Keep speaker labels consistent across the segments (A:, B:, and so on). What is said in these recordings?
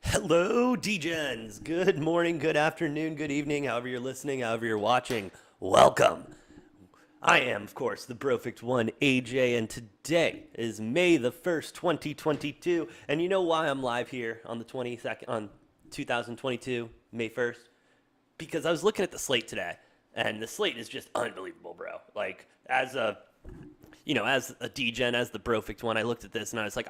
A: Hello, Degens. Good morning, good afternoon, good evening, however you're listening, however you're watching. Welcome. I am, of course, the perfect one, AJ, and today is May the 1st, 2022. And you know why I'm live here on the 22nd, on 2022, May 1st? Because I was looking at the slate today, and the slate is just unbelievable, bro. Like, as a degen, as the perfect one, I looked at this and I was like,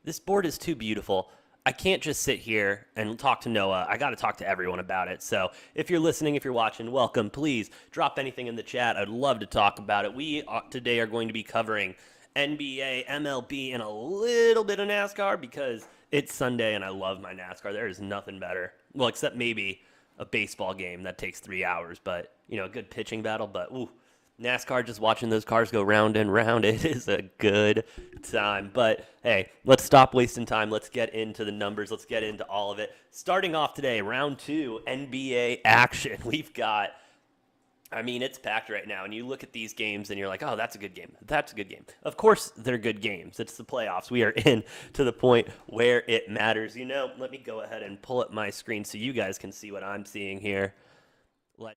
A: this board is too beautiful. I can't just sit here and talk to Noah. I got to talk to everyone about it. So if you're listening, if you're watching, welcome. Please drop anything in the chat. I'd love to talk about it. We today are going to be covering NBA, MLB, and a little bit of NASCAR because it's Sunday and I love my NASCAR. There is nothing better. Well, except maybe a baseball game that takes 3 hours, but a good pitching battle. But ooh, NASCAR, just watching those cars go round and round, it is a good time. But hey, let's stop wasting time. Let's get into the numbers. Let's get into all of it. Starting off today, round two, NBA action. It's packed right now. And you look at these games and you're like, oh, that's a good game. That's a good game. Of course, they're good games. It's the playoffs. We are in to the point where it matters. Let me go ahead and pull up my screen so you guys can see what I'm seeing here. Let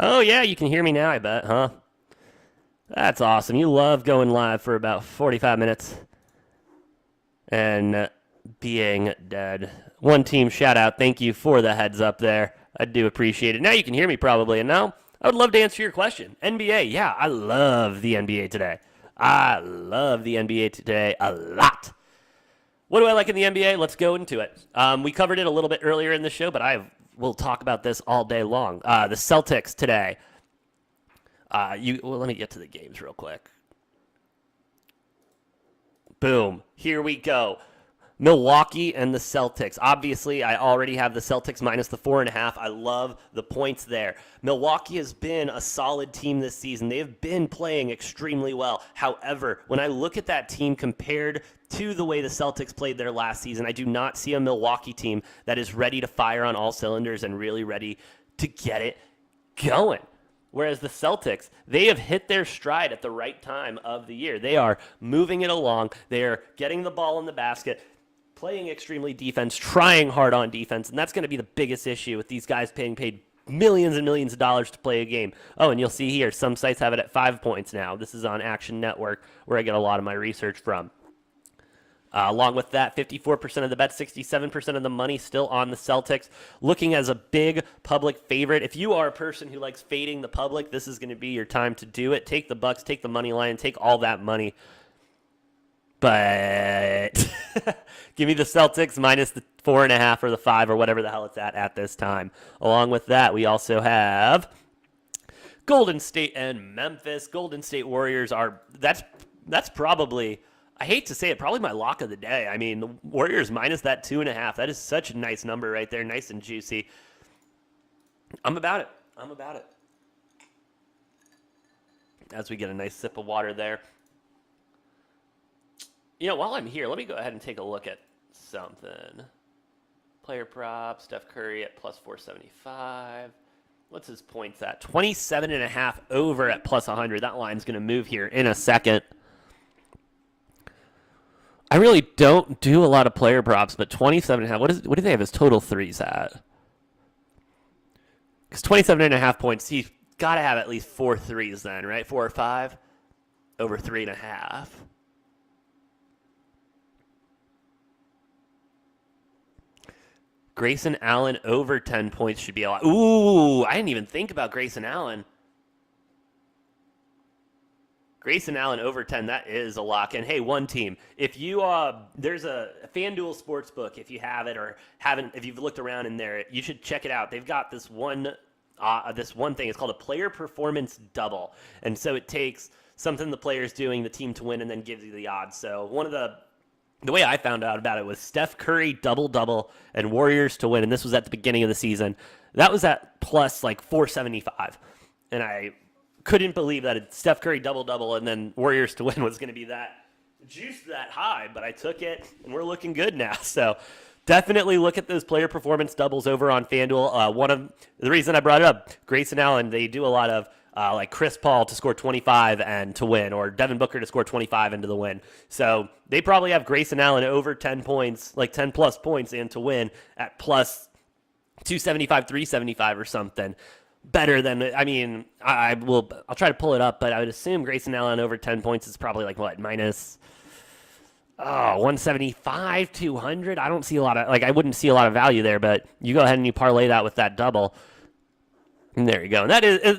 A: Oh, yeah, you can hear me now, I bet, huh? That's awesome. You love going live for about 45 minutes and being dead. One team shout out. Thank you for the heads up there. I do appreciate it. Now you can hear me probably. And now I would love to answer your question. NBA. Yeah, I love the NBA today. I love the NBA today a lot. What do I like in the NBA? Let's go into it. We covered it a little bit earlier in the show, but we'll talk about this all day long. The Celtics today. Let me get to the games real quick. Boom. Here we go. Milwaukee and the Celtics. Obviously, I already have the Celtics minus the 4.5. I love the points there. Milwaukee has been a solid team this season. They have been playing extremely well. However, when I look at that team compared to the way the Celtics played their last season, I do not see a Milwaukee team that is ready to fire on all cylinders and really ready to get it going. Whereas the Celtics, they have hit their stride at the right time of the year. They are moving it along. They are getting the ball in the basket, playing extremely defense, trying hard on defense, and that's going to be the biggest issue with these guys being paid millions and millions of dollars to play a game. Oh, and you'll see here, some sites have it at 5 points now. This is on Action Network, where I get a lot of my research from. Along with that, 54% of the bets, 67% of the money still on the Celtics, looking as a big public favorite. If you are a person who likes fading the public, this is going to be your time to do it. Take the Bucks, take the money line, take all that money. But give me the Celtics minus the 4.5 or the 5 or whatever the hell it's at this time. Along with that, we also have Golden State and Memphis. Golden State Warriors are that's probably, I hate to say it, probably my lock of the day. I mean, the Warriors minus that 2.5. That is such a nice number right there, nice and juicy. I'm about it. As we get a nice sip of water there. You know, while I'm here, let me go ahead and take a look at something. Player prop, Steph Curry at plus 475. What's his points at? 27.5 over at plus 100. That line's going to move here in a second. I really don't do a lot of player props, but 27.5. What do they have his total threes at? Because 27.5 points, he's got to have at least 4 threes then, right? 4 or 5 over 3.5. Grayson Allen over 10 points should be a lot. Ooh, I didn't even think about Grayson Allen. Grayson Allen over 10, that is a lock. And hey, one team, if you there's a FanDuel Sportsbook, if you have it or haven't, if you've looked around in there, you should check it out. They've got this one thing. It's called a player performance double, and so it takes something the player's doing, the team to win, and then gives you the odds. So one of the way I found out about it was Steph Curry double-double and Warriors to win, and this was at the beginning of the season. That was at plus like 475, and I couldn't believe that it's Steph Curry double-double and then Warriors to win was going to be that juiced that high, but I took it, and we're looking good now. So definitely look at those player performance doubles over on FanDuel. One of the reason I brought it up, Grayson Allen, they do a lot of like Chris Paul to score 25 and to win, or Devin Booker to score 25 and to the win. So they probably have Grayson Allen over 10 points, like 10 plus points and to win at plus 275, 375 or something. Better than, I mean, I'll try to pull it up, but I would assume Grayson Allen over 10 points is probably like what, minus 175, 200. I don't see a lot of, like, I wouldn't see a lot of value there, but you go ahead and you parlay that with that double. And there you go. And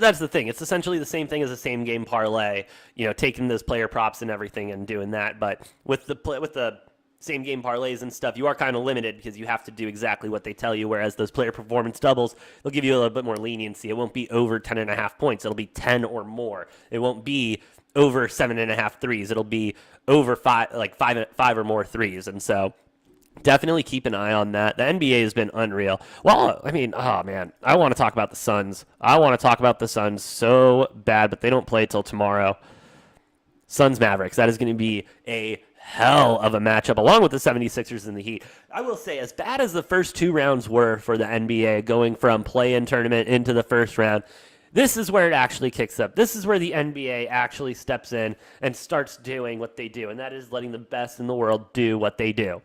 A: that's the thing. It's essentially the same thing as a same game parlay, you know, taking those player props and everything and doing that. But with the same game parlays and stuff, you are kind of limited because you have to do exactly what they tell you. Whereas those player performance doubles, they'll give you a little bit more leniency. It won't be over 10.5 points. It'll be 10 or more. It won't be over 7.5 threes. It'll be over five or more threes. And so definitely keep an eye on that. The NBA has been unreal. Well, I mean, oh man, I want to talk about the Suns. I want to talk about the Suns so bad, but they don't play till tomorrow. Suns Mavericks. That is going to be a hell of a matchup, along with the 76ers and the Heat. I will say, as bad as the first 2 rounds were for the NBA, going from play-in tournament into the first round, this is where it actually kicks up. This is where the NBA actually steps in and starts doing what they do, and that is letting the best in the world do what they do.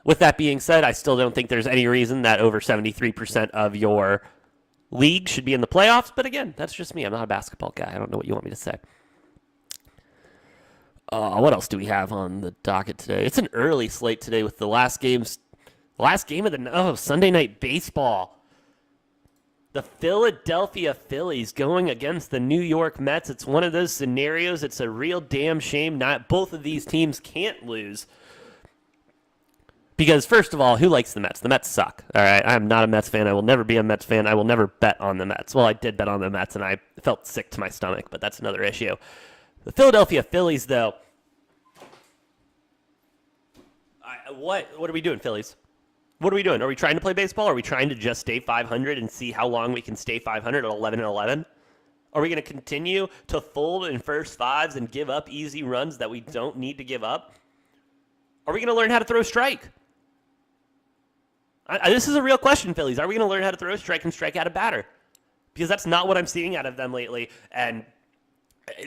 A: With that being said, I still don't think there's any reason that over 73% of your league should be in the playoffs. But again, that's just me. I'm not a basketball guy. I don't know what you want me to say. What else do we have on the docket today? It's an early slate today with the last game of the Sunday Night Baseball. The Philadelphia Phillies going against the New York Mets. It's one of those scenarios. It's a real damn shame not both of these teams can't lose. Because, first of all, who likes the Mets? The Mets suck. All right, I'm not a Mets fan. I will never be a Mets fan. I will never bet on the Mets. Well, I did bet on the Mets, and I felt sick to my stomach, but that's another issue. The Philadelphia Phillies, though. What are we doing, Phillies? What are we doing? Are we trying to play baseball? Are we trying to just stay 500 and see how long we can stay 500 at 11-11? Are we going to continue to fold in first fives and give up easy runs that we don't need to give up? Are we going to learn how to throw strike? This is a real question, Phillies. Are we going to learn how to throw strike and strike out a batter? Because that's not what I'm seeing out of them lately, and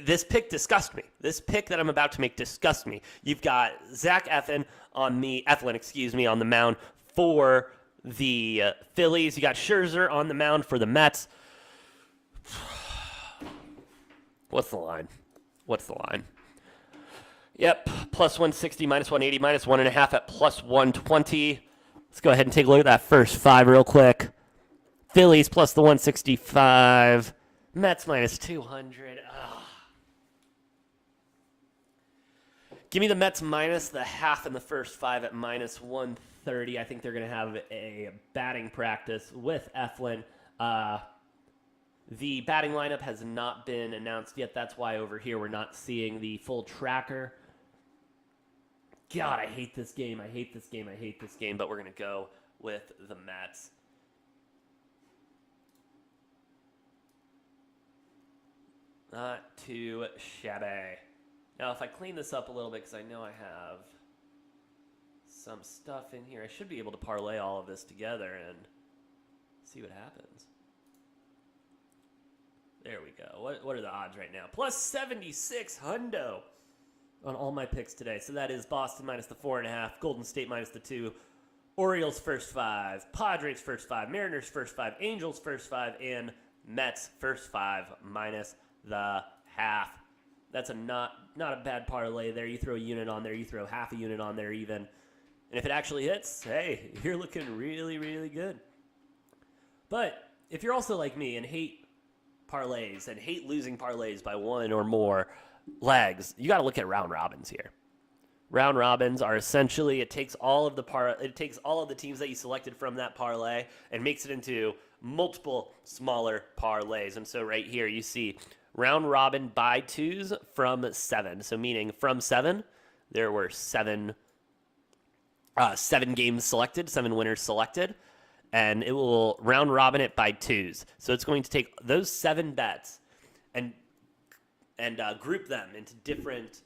A: this pick disgusts me. This pick that I'm about to make disgusts me. You've got Zach Eflin on the mound for the Phillies. You got Scherzer on the mound for the Mets. What's the line? Yep, plus 160, minus 180, minus 1.5 at plus 120. Let's go ahead and take a look at that first five real quick. Phillies plus the 165. Mets minus 200. Give me the Mets minus the half in the first five at minus 130. I think they're going to have a batting practice with Eflin. The batting lineup has not been announced yet. That's why over here we're not seeing the full tracker. God, I hate this game. But we're going to go with the Mets. Not too shabby. Now, if I clean this up a little bit, because I know I have some stuff in here, I should be able to parlay all of this together and see what happens. There we go. What are the odds right now? Plus 76 hundo on all my picks today. So that is Boston minus the 4.5, Golden State minus the 2, Orioles first 5, Padres first 5, Mariners first 5, Angels first 5, and Mets first 5 minus the half. That's not a bad parlay there. You throw a unit on there. You throw half a unit on there even. And if it actually hits, hey, you're looking really, really good. But if you're also like me and hate parlays and hate losing parlays by one or more legs, you got to look at round robins here. Round robins are essentially, it takes all of the teams that you selected from that parlay and makes it into multiple smaller parlays. And so right here you see round robin by twos from 7. So meaning from 7, there were 7 games selected, 7 winners selected, and it will round robin it by twos. So it's going to take those 7 bets and group them into different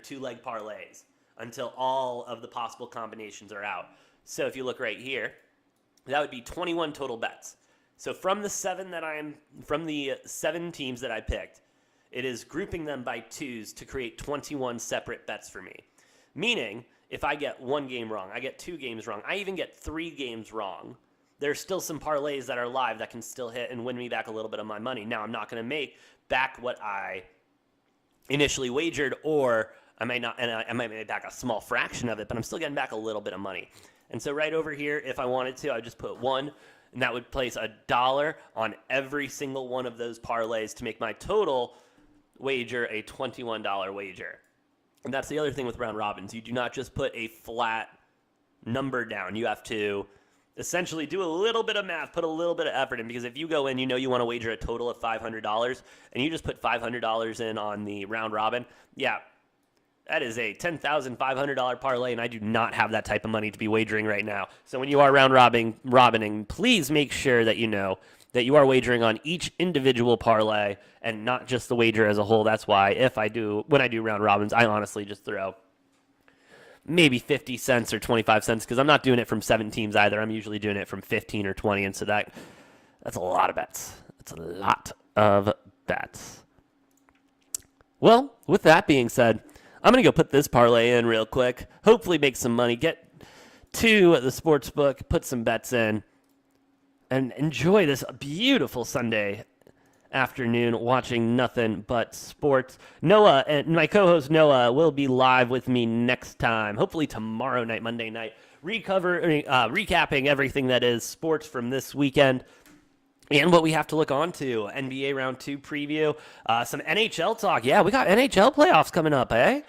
A: two-leg parlays until all of the possible combinations are out. So if you look right here, that would be 21 total bets. So from the 7 teams that I picked, it is grouping them by twos to create 21 separate bets for me. Meaning, if I get 1 game wrong, I get 2 games wrong, I even get 3 games wrong, there's still some parlays that are live that can still hit and win me back a little bit of my money. Now, I'm not going to make back what I initially wagered, or I might make back a small fraction of it, but I'm still getting back a little bit of money. And so right over here, if I wanted to, I would just put 1, and that would place $1 on every single one of those parlays to make my total wager a $21 wager. And that's the other thing with round robins. You do not just put a flat number down. You have to essentially do a little bit of math, put a little bit of effort in, because if you go in, you know you want to wager a total of $500, and you just put $500 in on the round robin, yeah, that is a $10,500 parlay, and I do not have that type of money to be wagering right now. So when you are round robining, please make sure that you know that you are wagering on each individual parlay and not just the wager as a whole. That's why when I do round robins, I honestly just throw maybe 50 cents or 25 cents, because I'm not doing it from 7 teams either. I'm usually doing it from 15 or 20, and so that's a lot of bets. That's a lot of bets. Well, with that being said, I'm going to go put this parlay in real quick, hopefully make some money, get to the sports book, put some bets in, and enjoy this beautiful Sunday afternoon watching nothing but sports. Noah and my co-host Noah will be live with me next time, hopefully tomorrow night, Monday night, recapping everything that is sports from this weekend and what we have to look on to. NBA Round 2 preview, some NHL talk. Yeah, we got NHL playoffs coming up, eh?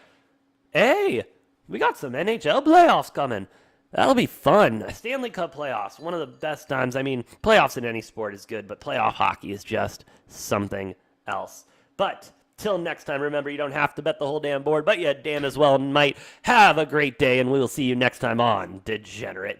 A: Hey, we got some NHL playoffs coming. That'll be fun. Stanley Cup playoffs, one of the best times. I mean, playoffs in any sport is good, but playoff hockey is just something else. But till next time, remember, you don't have to bet the whole damn board, but you damn as well might. Have a great day, and we will see you next time on Degenerate.